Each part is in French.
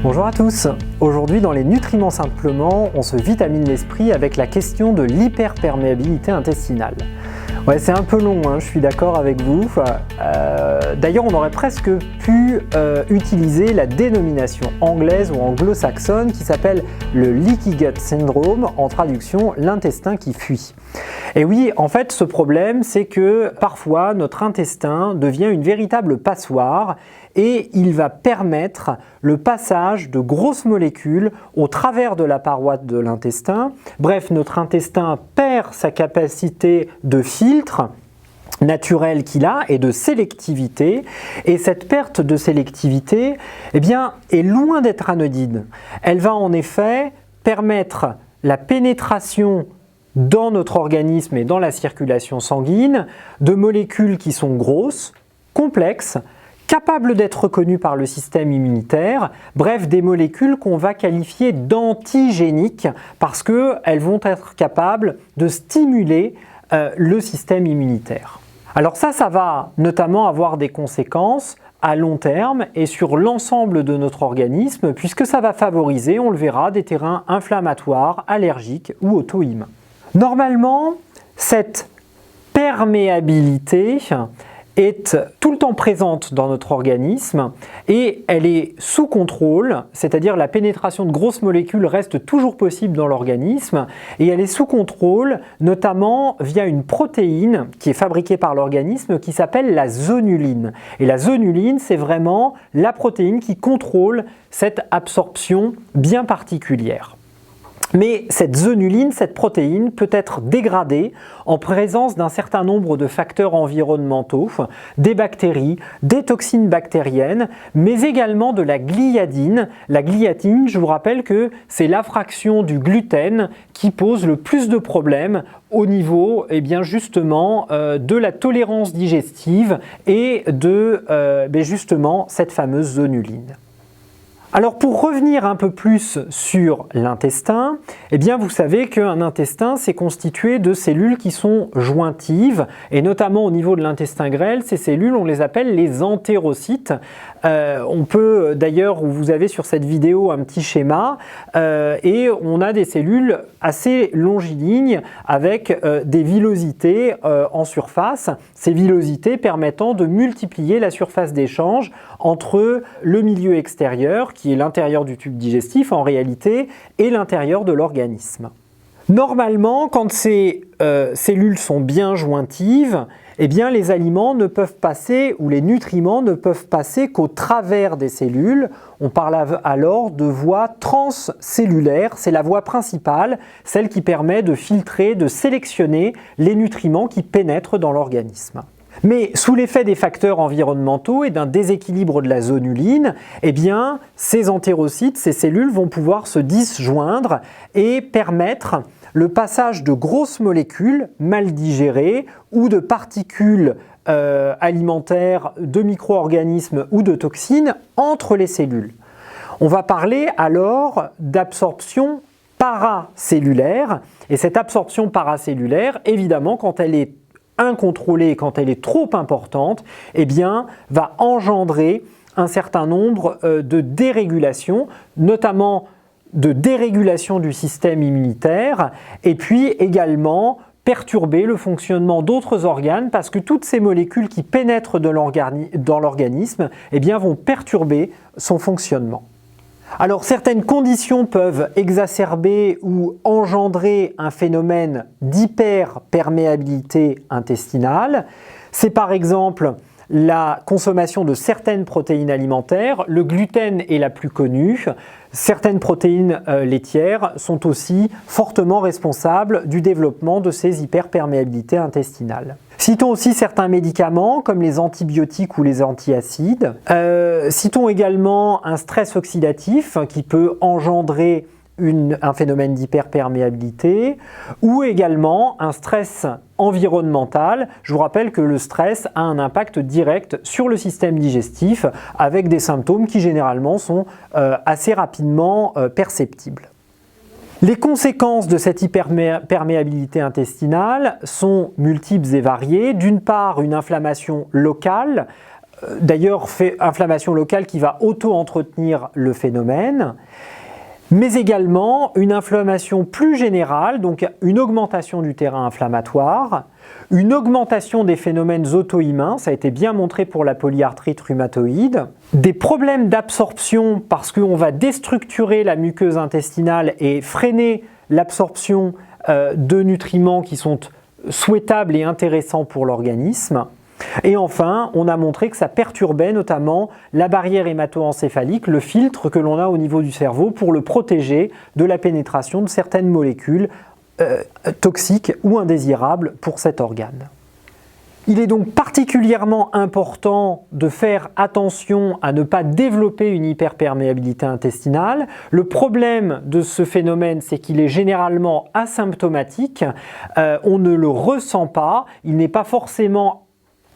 Bonjour à tous. Aujourd'hui dans les nutriments simplement, on se vitamine l'esprit avec la question de l'hyperperméabilité intestinale. Ouais, c'est un peu long, je suis d'accord avec vous. D'ailleurs, on aurait presque pu utiliser la dénomination anglaise ou anglo-saxonne qui s'appelle le Leaky Gut Syndrome, en traduction l'intestin qui fuit. Et oui, en fait, ce problème, c'est que parfois notre intestin devient une véritable passoire et il va permettre le passage de grosses molécules au travers de la paroi de l'intestin. Bref, notre intestin perd sa capacité de filtre naturel qu'il a et de sélectivité, et cette perte de sélectivité est loin d'être anodine. Elle va en effet permettre la pénétration dans notre organisme et dans la circulation sanguine de molécules qui sont grosses, complexes, capables d'être reconnues par le système immunitaire, bref des molécules qu'on va qualifier d'antigéniques parce qu'elles vont être capables de stimuler le système immunitaire. Alors ça va notamment avoir des conséquences à long terme et sur l'ensemble de notre organisme puisque ça va favoriser, on le verra, des terrains inflammatoires, allergiques ou auto-immuns. Normalement, cette perméabilité est tout le temps présente dans notre organisme et elle est sous contrôle, c'est-à-dire la pénétration de grosses molécules reste toujours possible dans l'organisme et elle est sous contrôle notamment via une protéine qui est fabriquée par l'organisme qui s'appelle la zonuline. Et la zonuline, c'est vraiment la protéine qui contrôle cette absorption bien particulière. Mais cette zonuline, cette protéine, peut être dégradée en présence d'un certain nombre de facteurs environnementaux, des bactéries, des toxines bactériennes, mais également de la gliadine. La gliadine, je vous rappelle que c'est la fraction du gluten qui pose le plus de problèmes au niveau justement de la tolérance digestive et de justement cette fameuse zonuline. Alors pour revenir un peu plus sur l'intestin, vous savez qu'un intestin c'est constitué de cellules qui sont jointives et notamment au niveau de l'intestin grêle, ces cellules on les appelle les entérocytes. On peut d'ailleurs, vous avez sur cette vidéo un petit schéma et on a des cellules assez longilignes avec des villosités en surface, ces villosités permettant de multiplier la surface d'échange entre le milieu extérieur qui est l'intérieur du tube digestif en réalité et l'intérieur de l'organisme. Normalement, quand ces cellules sont bien jointives, les aliments ne peuvent passer ou les nutriments ne peuvent passer qu'au travers des cellules. On parle alors de voie transcellulaire, c'est la voie principale, celle qui permet de filtrer, de sélectionner les nutriments qui pénètrent dans l'organisme. Mais sous l'effet des facteurs environnementaux et d'un déséquilibre de la zonuline, ces entérocytes, ces cellules vont pouvoir se disjoindre et permettre le passage de grosses molécules mal digérées ou de particules alimentaires, de micro-organismes ou de toxines entre les cellules. On va parler alors d'absorption paracellulaire et cette absorption paracellulaire, évidemment, quand elle est incontrôlée, quand elle est trop importante, va engendrer un certain nombre de dérégulations, notamment de dérégulation du système immunitaire et puis également perturber le fonctionnement d'autres organes parce que toutes ces molécules qui pénètrent dans l'organisme vont perturber son fonctionnement. Alors certaines conditions peuvent exacerber ou engendrer un phénomène d'hyperperméabilité intestinale. C'est par exemple la consommation de certaines protéines alimentaires. Le gluten est la plus connue. Certaines protéines laitières sont aussi fortement responsables du développement de ces hyperperméabilités intestinales. Citons aussi certains médicaments comme les antibiotiques ou les antiacides. Citons également un stress oxydatif qui peut engendrer un phénomène d'hyperperméabilité ou également un stress environnemental. Je vous rappelle que le stress a un impact direct sur le système digestif avec des symptômes qui généralement sont assez rapidement perceptibles. Les conséquences de cette hyperperméabilité intestinale sont multiples et variées. D'une part, une inflammation locale d'ailleurs inflammation locale qui va auto-entretenir le phénomène, mais également une inflammation plus générale, donc une augmentation du terrain inflammatoire, une augmentation des phénomènes auto-immuns, ça a été bien montré pour la polyarthrite rhumatoïde, des problèmes d'absorption parce qu'on va déstructurer la muqueuse intestinale et freiner l'absorption de nutriments qui sont souhaitables et intéressants pour l'organisme. Et enfin, on a montré que ça perturbait notamment la barrière hémato-encéphalique, le filtre que l'on a au niveau du cerveau pour le protéger de la pénétration de certaines molécules toxiques ou indésirables pour cet organe. Il est donc particulièrement important de faire attention à ne pas développer une hyperperméabilité intestinale. Le problème de ce phénomène, c'est qu'il est généralement asymptomatique, on ne le ressent pas, il n'est pas forcément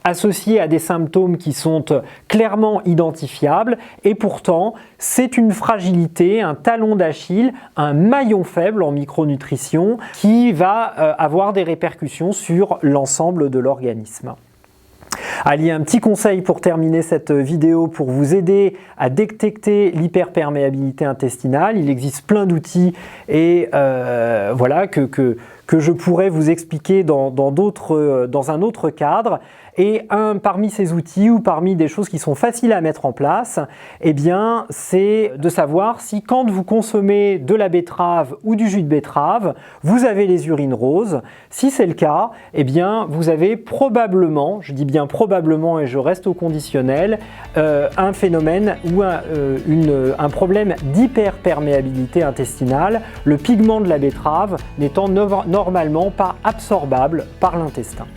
associé à des symptômes qui sont clairement identifiables et pourtant c'est une fragilité, un talon d'Achille, un maillon faible en micronutrition qui va avoir des répercussions sur l'ensemble de l'organisme. Allez, un petit conseil pour terminer cette vidéo pour vous aider à détecter l'hyperperméabilité intestinale. Il existe plein d'outils et voilà que je pourrais vous expliquer dans un autre cadre. Et parmi ces outils ou parmi des choses qui sont faciles à mettre en place, eh bien, c'est de savoir si quand vous consommez de la betterave ou du jus de betterave, vous avez les urines roses. Si c'est le cas, eh bien, vous avez probablement, je dis bien probablement et je reste au conditionnel, un phénomène ou un problème d'hyperperméabilité intestinale, le pigment de la betterave n'étant normalement pas absorbable par l'intestin.